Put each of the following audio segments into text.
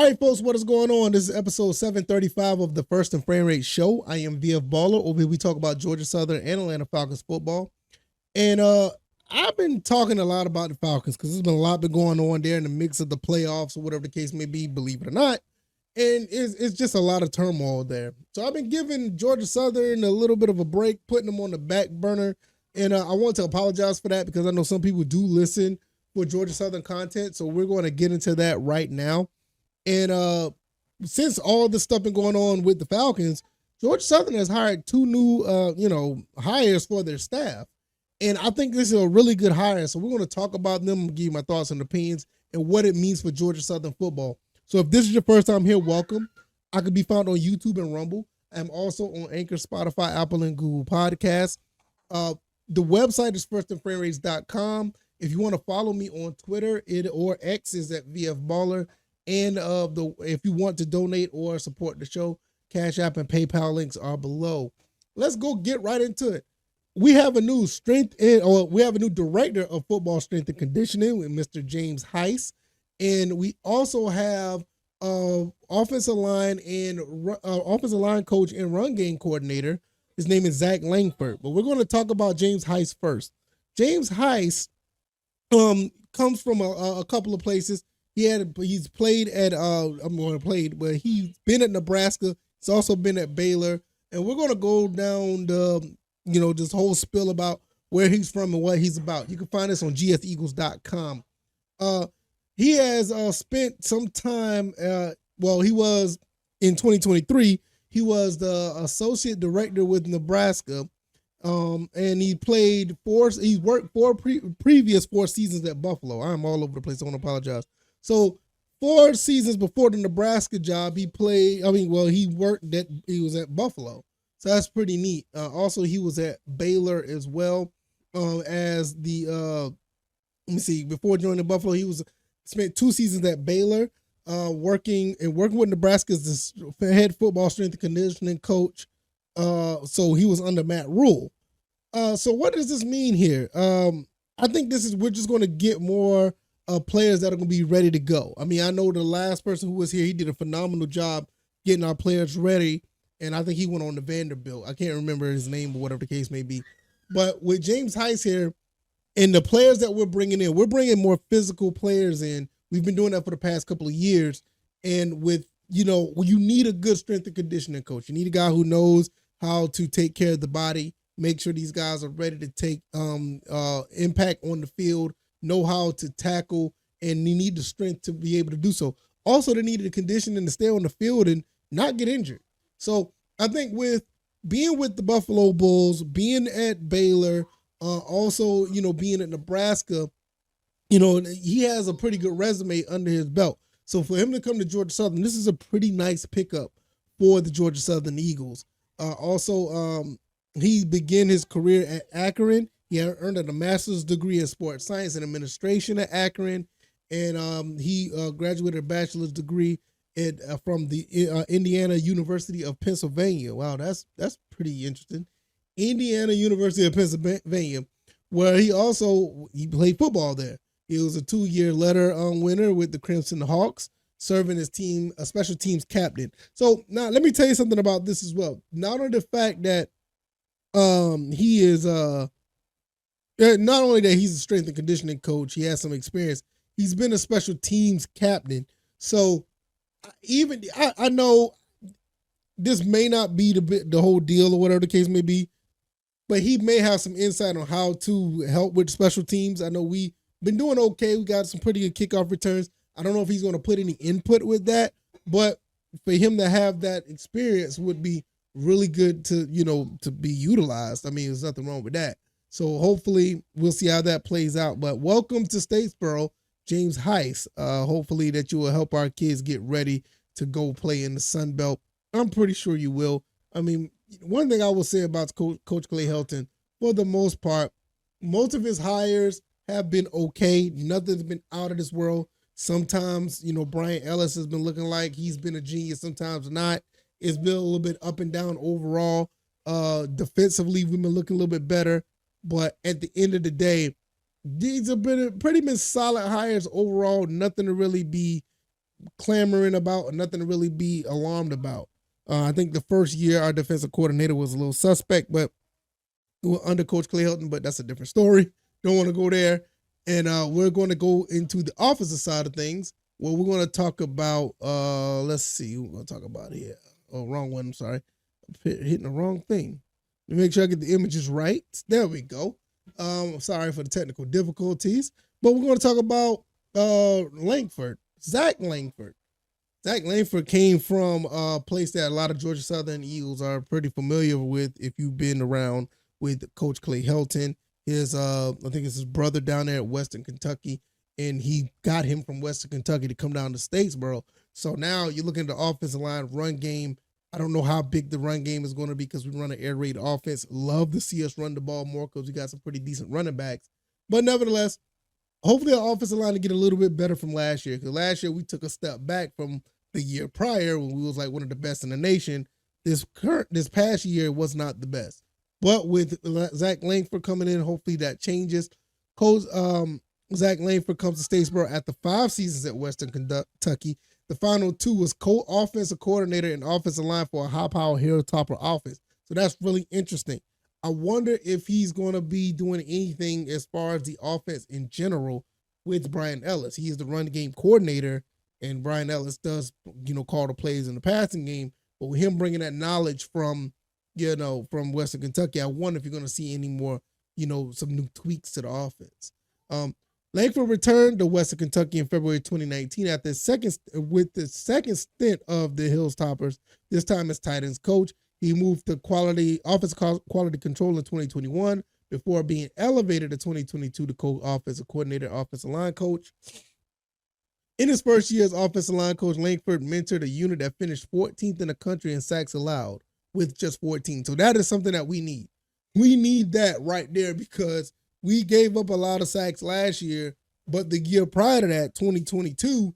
All right, folks, what is going on? This is episode 735 of the First and Frame Rate Show. I am VF Baller. Over here, we talk about Georgia Southern and Atlanta Falcons football. And I've been talking a lot about the Falcons because there's been a lot been going on there in the mix of the playoffs or whatever the case may be, believe it or not. And it's just a lot of turmoil there. So I've been giving Georgia Southern a little bit of a break, putting them on the back burner. And I want to apologize for that because I know some people do listen for Georgia Southern content. So we're going to get into that right now. And since all this stuff been going on with the Falcons, Georgia Southern has hired two new, hires for their staff. And I think this is a really good hire. So we're going to talk about them, give you my thoughts and opinions and what it means for Georgia Southern football. So if this is your first time here, welcome. I can be found on YouTube and Rumble. I'm also on Anchor, Spotify, Apple, and Google Podcasts. The website is firstandframerates.com. If you want to follow me on Twitter, or X is at VF Baller. And if you want to donate or support the show, CashApp and PayPal links are below. Let's go get right into it. We have a new director of football strength and conditioning with Mr. James Heiss, and we also have offensive line coach and run game coordinator. His name is Zach Langford. But we're going to talk about James Heiss first. James Heiss comes from a couple of places. He's played at but he's been at Nebraska. He's also been at Baylor, and we're gonna go down this whole spill about where he's from and what he's about. You can find this on gseagles.com. He has spent some time. He was in 2023. He was the associate director with Nebraska, and he played He's worked previous 4 seasons at Buffalo. I'm all over the place. I want to apologize. So 4 seasons before the Nebraska job, he was at Buffalo. So that's pretty neat. Also, he was at Baylor as well as before joining Buffalo, he spent 2 seasons at Baylor working with Nebraska as the head football strength and conditioning coach. So he was under Matt Rule. So what does this mean here? I think we're just going to get more players that are going to be ready to go. I mean, I know the last person who was here, he did a phenomenal job getting our players ready, and I think he went on to Vanderbilt. I can't remember his name or whatever the case may be. But with James Heiss here, and the players that we're bringing more physical players in. We've been doing that for the past couple of years, and you need a good strength and conditioning coach. You need a guy who knows how to take care of the body, make sure these guys are ready to take impact on the field, know how to tackle, and you need the strength to be able to do so. Also, they need the conditioning to stay on the field and not get injured. So I think with being with the Buffalo Bulls, being at Baylor, also, being at Nebraska, he has a pretty good resume under his belt. So for him to come to Georgia Southern, this is a pretty nice pickup for the Georgia Southern Eagles. He began his career at Akron. He earned a master's degree in sports science and administration at Akron, and he graduated a bachelor's degree from the Indiana University of Pennsylvania. Wow, that's pretty interesting. Indiana University of Pennsylvania, where he played football there. He was a 2-year letter winner with the Crimson Hawks, serving as a special teams captain. So now let me tell you something about this as well. Not only the fact that he is not only that he's a strength and conditioning coach, he has some experience. He's been a special teams captain. So even I know this may not be the whole deal or whatever the case may be, but he may have some insight on how to help with special teams. I know we've been doing okay. We got some pretty good kickoff returns. I don't know if he's going to put any input with that, but for him to have that experience would be really good to be utilized. I mean, there's nothing wrong with that. So hopefully we'll see how that plays out. But welcome to Statesboro, James Heiss. Hopefully that you will help our kids get ready to go play in the Sun Belt. I'm pretty sure you will. I mean, one thing I will say about Coach Clay Helton, for the most part, most of his hires have been okay. Nothing's been out of this world. Sometimes, Brian Ellis has been looking like he's been a genius. Sometimes not. It's been a little bit up and down overall. Defensively, we've been looking a little bit better. But at the end of the day, these have been pretty solid hires overall. Nothing to really be clamoring about or nothing to really be alarmed about. I think the first year our defensive coordinator was a little suspect, but under Coach Clay Helton, but that's a different story. Don't want to go there. And we're going to go into the offensive side of things. Well, we're going to talk about, let's see, we're going to talk about here. Oh, wrong one. I'm sorry. I'm hitting the wrong thing. Let me make sure I get the images right. There we go. Sorry for the technical difficulties. But we're going to talk about Langford, Zach Langford. Zach Langford came from a place that a lot of Georgia Southern Eagles are pretty familiar with if you've been around with Coach Clay Helton. His I think it's his brother down there at Western Kentucky, and he got him from Western Kentucky to come down to Statesboro. So now you're looking at the offensive line, run game. I don't know how big the run game is going to be because we run an air raid offense. Love to see us run the ball more because we got some pretty decent running backs. But nevertheless, hopefully our offensive line to get a little bit better from last year, because last year we took a step back from the year prior when we was like one of the best in the nation. This past year was not the best. But with Zach Langford coming in, hopefully that changes. Coach Zach Langford comes to Statesboro after 5 seasons at Western Kentucky. The final 2 was co-offensive coordinator and offensive line for a high-power Hilltopper offense. So that's really interesting. I wonder if he's going to be doing anything as far as the offense in general with Brian Ellis. He is the run game coordinator, and Brian Ellis does, call the plays in the passing game. But with him bringing that knowledge from Western Kentucky, I wonder if you're going to see any more, some new tweaks to the offense. Langford returned to Western Kentucky in February 2019 after the second stint of the Hilltoppers, this time as tight ends coach. He moved to offensive quality control in 2021 before being elevated in 2022 to co-offensive coordinator, offensive line coach. In his first year as offensive line coach, Langford mentored a unit that finished 14th in the country in sacks allowed with just 14. So that is something that we need. We need that right there because we gave up a lot of sacks last year, but the year prior to that, 2022,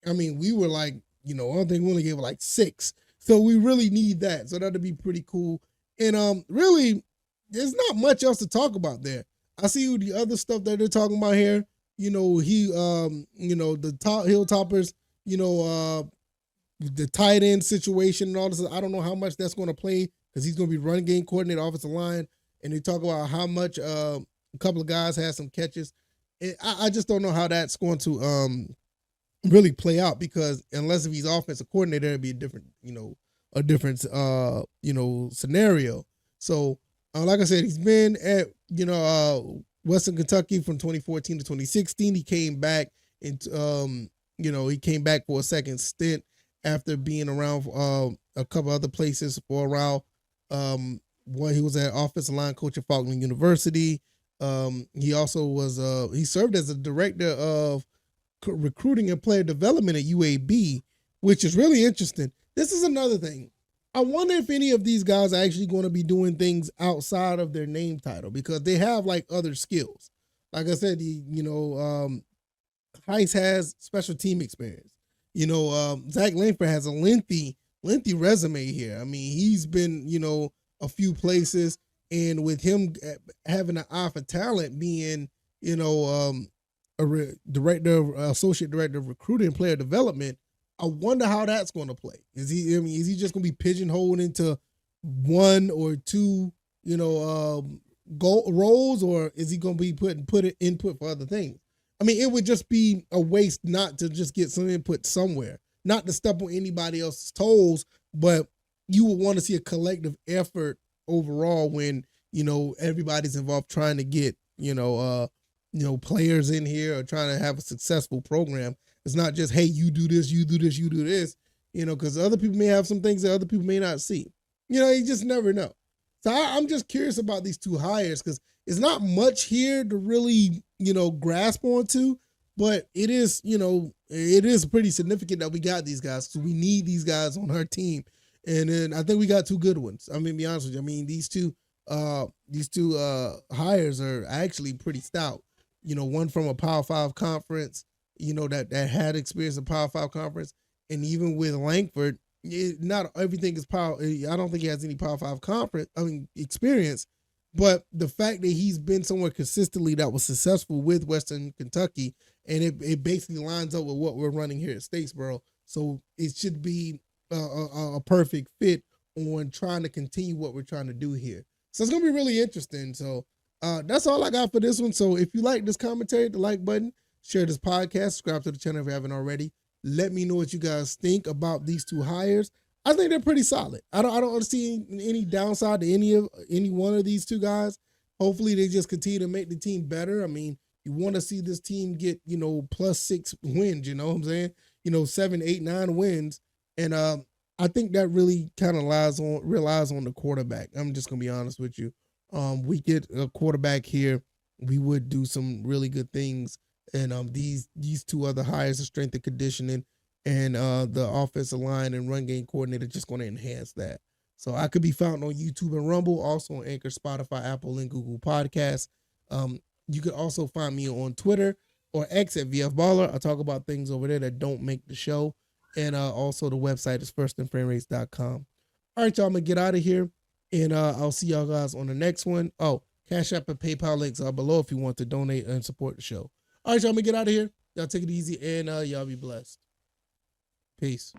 we were like, I don't think we only gave like 6. So we really need that. So that'd be pretty cool. And really, there's not much else to talk about there. I see the other stuff that they're talking about here. The Hilltoppers, the tight end situation and all this. I don't know how much that's going to play because he's going to be running game coordinator, offensive line. And they talk about how much a couple of guys had some catches. I just don't know how that's going to really play out because unless if he's offensive coordinator, it'd be a different scenario. So like I said, he's been at, Western Kentucky from 2014 to 2016. He came back and, he came back for a second stint after being around a couple other places for a while. He was an offensive line coach at Faulkner University. He also was, he served as a director of recruiting and player development at UAB, which is really interesting. This is another thing. I wonder if any of these guys are actually going to be doing things outside of their name title because they have like other skills. Like I said, Heist has special team experience. Zach Langford has a lengthy resume here. He's been, a few places, and with him having an eye for talent, being, associate director of recruiting and player development, I wonder how that's going to play. Is he just going to be pigeonholed into 1 or 2, goal roles, or is he going to be put input for other things? It would just be a waste not to just get some input somewhere, not to step on anybody else's toes, but you would want to see a collective effort overall when, everybody's involved trying to get, players in here or trying to have a successful program. It's not just, hey, you do this, you do this, you do this, because other people may have some things that other people may not see. You just never know. So I'm just curious about these 2 hires because it's not much here to really, grasp onto, but it is, it is pretty significant that we got these guys. So we need these guys on our team. And then I think we got 2 good ones. To be honest with you, these two hires are actually pretty stout. One from a Power 5 conference, that had experience in Power 5 conference. And even with Langford, not everything is Power. I don't think he has any Power 5 conference, experience. But the fact that he's been somewhere consistently that was successful with Western Kentucky and it basically lines up with what we're running here at Statesboro. So it should be a perfect fit on trying to continue what we're trying to do here. So it's gonna be really interesting. So that's all I got for this one. So if you like this commentary, the like button, share this podcast, subscribe to the channel if you haven't already. Let me know what you guys think about these two hires. I think they're pretty solid. I don't see any downside to any one of these two guys. Hopefully they just continue to make the team better. I mean, you want to see this team get, +6 wins, you know what I'm saying? 7, 8, 9 wins. And I think that really kind of relies on the quarterback. I'm just gonna be honest with you. We get a quarterback here, we would do some really good things. And these two other hires, the strength and conditioning and the offensive line and run game coordinator, just going to enhance that. So I could be found on YouTube and Rumble, also on Anchor, Spotify, Apple, and Google Podcasts. You could also find me on Twitter or X at VF Baller. I talk about things over there that don't make the show. And also the website is firstandframerates.com. All right, y'all, I'm going to get out of here. And I'll see y'all guys on the next one. Oh, Cash App and PayPal links are below if you want to donate and support the show. All right, y'all, I'm going to get out of here. Y'all take it easy, and y'all be blessed. Peace.